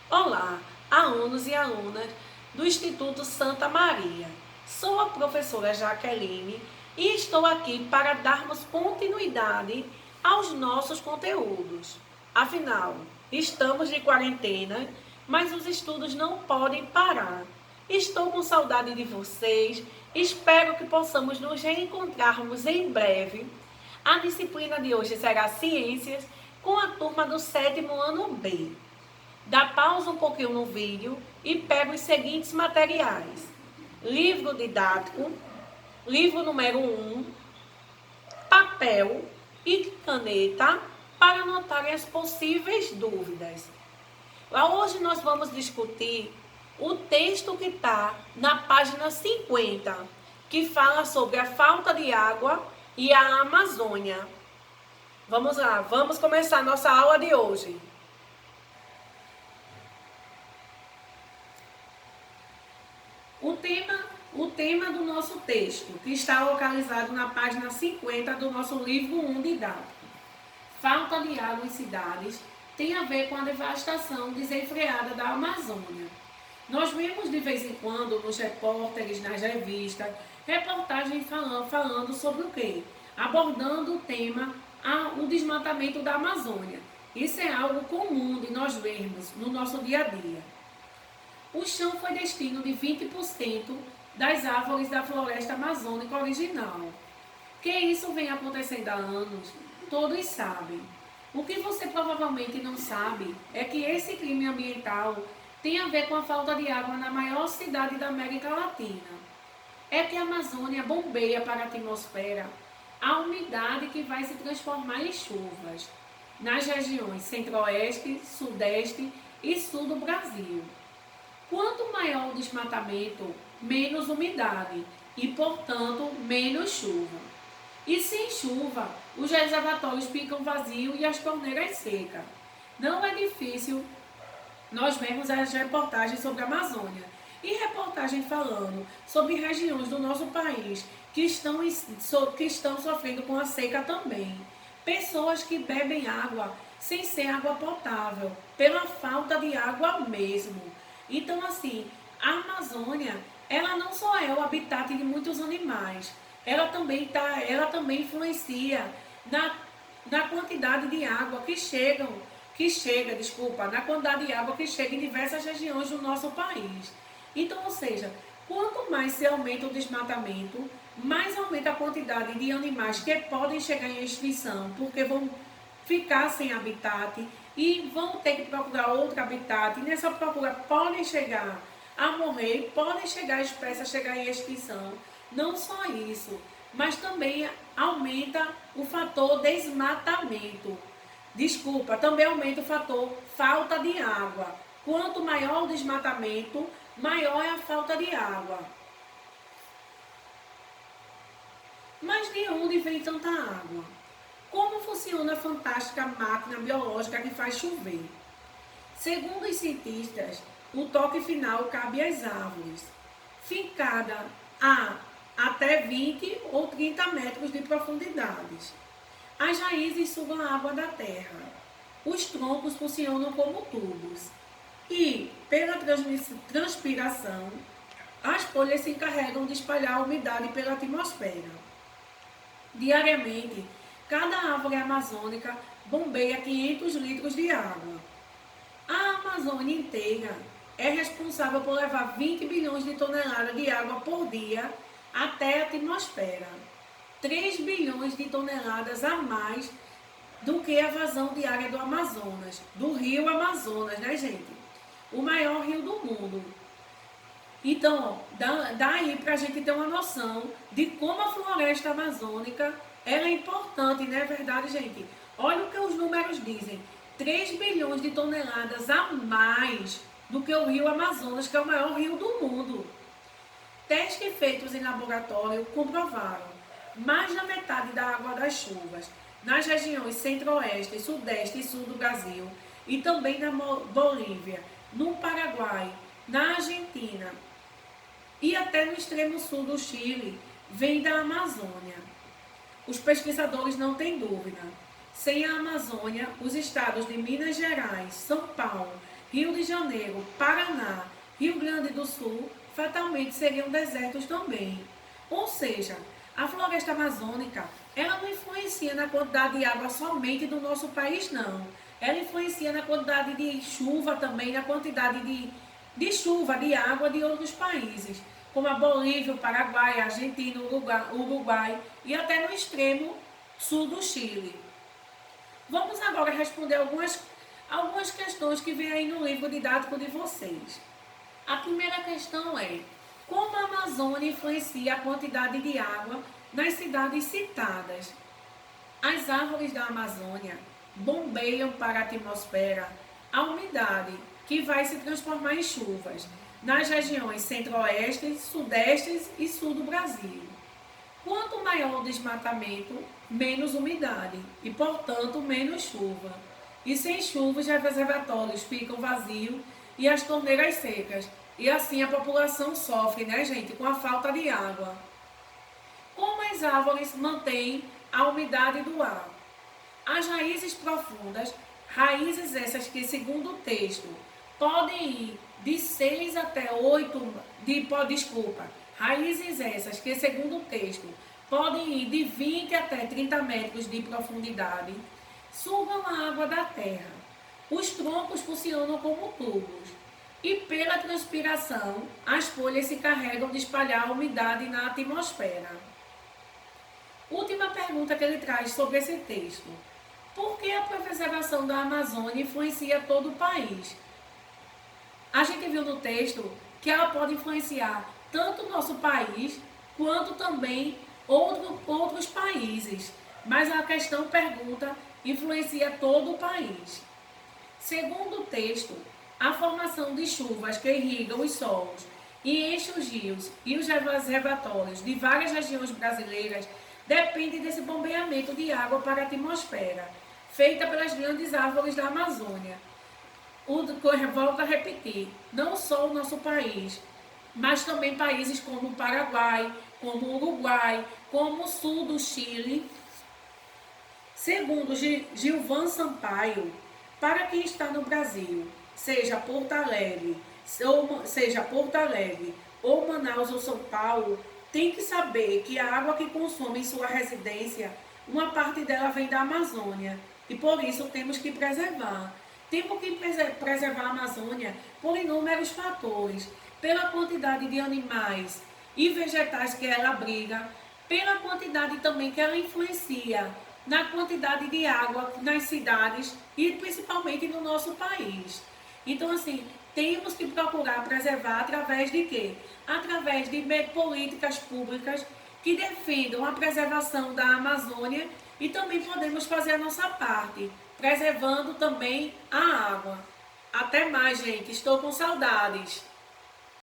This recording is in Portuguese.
Olá, alunos e alunas do Instituto Santa Maria. Sou a professora Jaqueline e estou aqui para darmos continuidade aos nossos conteúdos. Afinal, estamos de quarentena, mas os estudos não podem parar. Estou com saudade de vocês, espero que possamos nos reencontrarmos em breve. A disciplina de hoje será Ciências com a turma do 7º ano B. Dá pausa um pouquinho no vídeo e pega os seguintes materiais: livro didático, livro número 1, papel e caneta para anotarem as possíveis dúvidas. Hoje nós vamos discutir o texto que está na página 50, que fala sobre a falta de água e a Amazônia. Vamos lá, vamos começar a nossa aula de hoje. O tema do nosso texto, que está localizado na página 50 do nosso livro 1 didático. Falta de água em cidades tem a ver com a devastação desenfreada da Amazônia. Nós vemos de vez em quando nos repórteres, nas revistas, reportagens falando sobre o quê? Abordando o tema, o desmatamento da Amazônia. Isso é algo comum de nós vermos no nosso dia a dia. O chão foi destino de 20% das árvores da floresta amazônica original. Que isso vem acontecendo há anos, todos sabem. O que você provavelmente não sabe é que esse crime ambiental tem a ver com a falta de água na maior cidade da América Latina. É que a Amazônia bombeia para a atmosfera a umidade que vai se transformar em chuvas nas regiões centro-oeste, sudeste e sul do Brasil. Quanto maior o desmatamento, menos umidade e, portanto, menos chuva. E sem chuva, os reservatórios ficam vazios e as torneiras secas. Não é difícil nós vermos as reportagens sobre a Amazônia e reportagens falando sobre regiões do nosso país que estão sofrendo com a seca também. Pessoas que bebem água sem ser água potável, pela falta de água mesmo. Então, assim, a Amazônia, ela não só é o habitat de muitos animais, ela também influencia na quantidade de água na quantidade de água que chega em diversas regiões do nosso país. Então, ou seja, quanto mais se aumenta o desmatamento, mais aumenta a quantidade de animais que podem chegar em extinção, porque vão ficar sem habitat e vão ter que procurar outro habitat. E nessa procura podem chegar a morrer, podem chegar espécies a chegar em extinção. Não só isso, mas também aumenta o fator desmatamento. Também aumenta o fator falta de água. Quanto maior o desmatamento, maior é a falta de água. Mas de onde vem tanta água? Como funciona a fantástica máquina biológica que faz chover? Segundo os cientistas, o toque final cabe às árvores, fincada a até 20 ou 30 metros de profundidade. As raízes sugam a água da terra. Os troncos funcionam como tubos. E, pela transpiração, as folhas se encarregam de espalhar a umidade pela atmosfera. Diariamente, cada árvore amazônica bombeia 500 litros de água. A Amazônia inteira é responsável por levar 20 bilhões de toneladas de água por dia até a atmosfera. 3 bilhões de toneladas a mais do que a vazão diária do Amazonas, do rio Amazonas, né, gente? O maior rio do mundo. Então, dá aí para a gente ter uma noção de como a floresta amazônica ela é importante, não é verdade, gente? Olha o que os números dizem. 3 bilhões de toneladas a mais do que o rio Amazonas, que é o maior rio do mundo. Testes feitos em laboratório comprovaram mais da metade da água das chuvas nas regiões centro-oeste, sudeste e sul do Brasil e também na Bolívia, no Paraguai, na Argentina e até no extremo sul do Chile, vem da Amazônia. Os pesquisadores não têm dúvida. Sem a Amazônia, os estados de Minas Gerais, São Paulo Rio de Janeiro, Paraná, Rio Grande do Sul, fatalmente seriam desertos também. Ou seja, a floresta amazônica, ela não influencia na quantidade de água somente do nosso país, não. Ela influencia na quantidade de chuva também, na quantidade de chuva, de água de outros países, como a Bolívia, o Paraguai, a Argentina, o Uruguai e até no extremo sul do Chile. Vamos agora responder algumas questões que vem aí no livro didático de vocês. A primeira questão é: como a Amazônia influencia a quantidade de água nas cidades citadas? As árvores da Amazônia bombeiam para a atmosfera a umidade, que vai se transformar em chuvas, nas regiões centro-oeste, sudeste e sul do Brasil. Quanto maior o desmatamento, menos umidade e, portanto, menos chuva. E sem chuva, os reservatórios ficam vazios e as torneiras secas. E assim a população sofre, né, gente, com a falta de água. Como as árvores mantêm a umidade do ar? As raízes profundas, raízes essas que, segundo o texto, podem ir de 6 até 8, raízes essas que, segundo o texto, podem ir de 20 até 30 metros de profundidade, sugam a água da terra. Os troncos funcionam como tubos e, pela transpiração, as folhas se carregam de espalhar a umidade na atmosfera. Última pergunta que ele traz sobre esse texto: por que a preservação da Amazônia influencia todo o país? A gente viu no texto que ela pode influenciar tanto o nosso país quanto também outros países, mas a questão pergunta: influencia todo o país. Segundo o texto, a formação de chuvas que irrigam os solos e enchem os rios e os reservatórios de várias regiões brasileiras depende desse bombeamento de água para a atmosfera, feita pelas grandes árvores da Amazônia. Volto a repetir, não só o nosso país, mas também países como o Paraguai, como o Uruguai, como o sul do Chile. Segundo Gilvan Sampaio, para quem está no Brasil, seja Porto Alegre ou Manaus ou São Paulo, tem que saber que a água que consome em sua residência, uma parte dela vem da Amazônia e por isso temos que preservar. Temos que preservar a Amazônia por inúmeros fatores, pela quantidade de animais e vegetais que ela abriga, pela quantidade também que ela influencia na quantidade de água nas cidades e principalmente no nosso país. Então, assim, temos que procurar preservar através de quê? Através de políticas públicas que defendam a preservação da Amazônia e também podemos fazer a nossa parte, preservando também a água. Até mais, gente. Estou com saudades.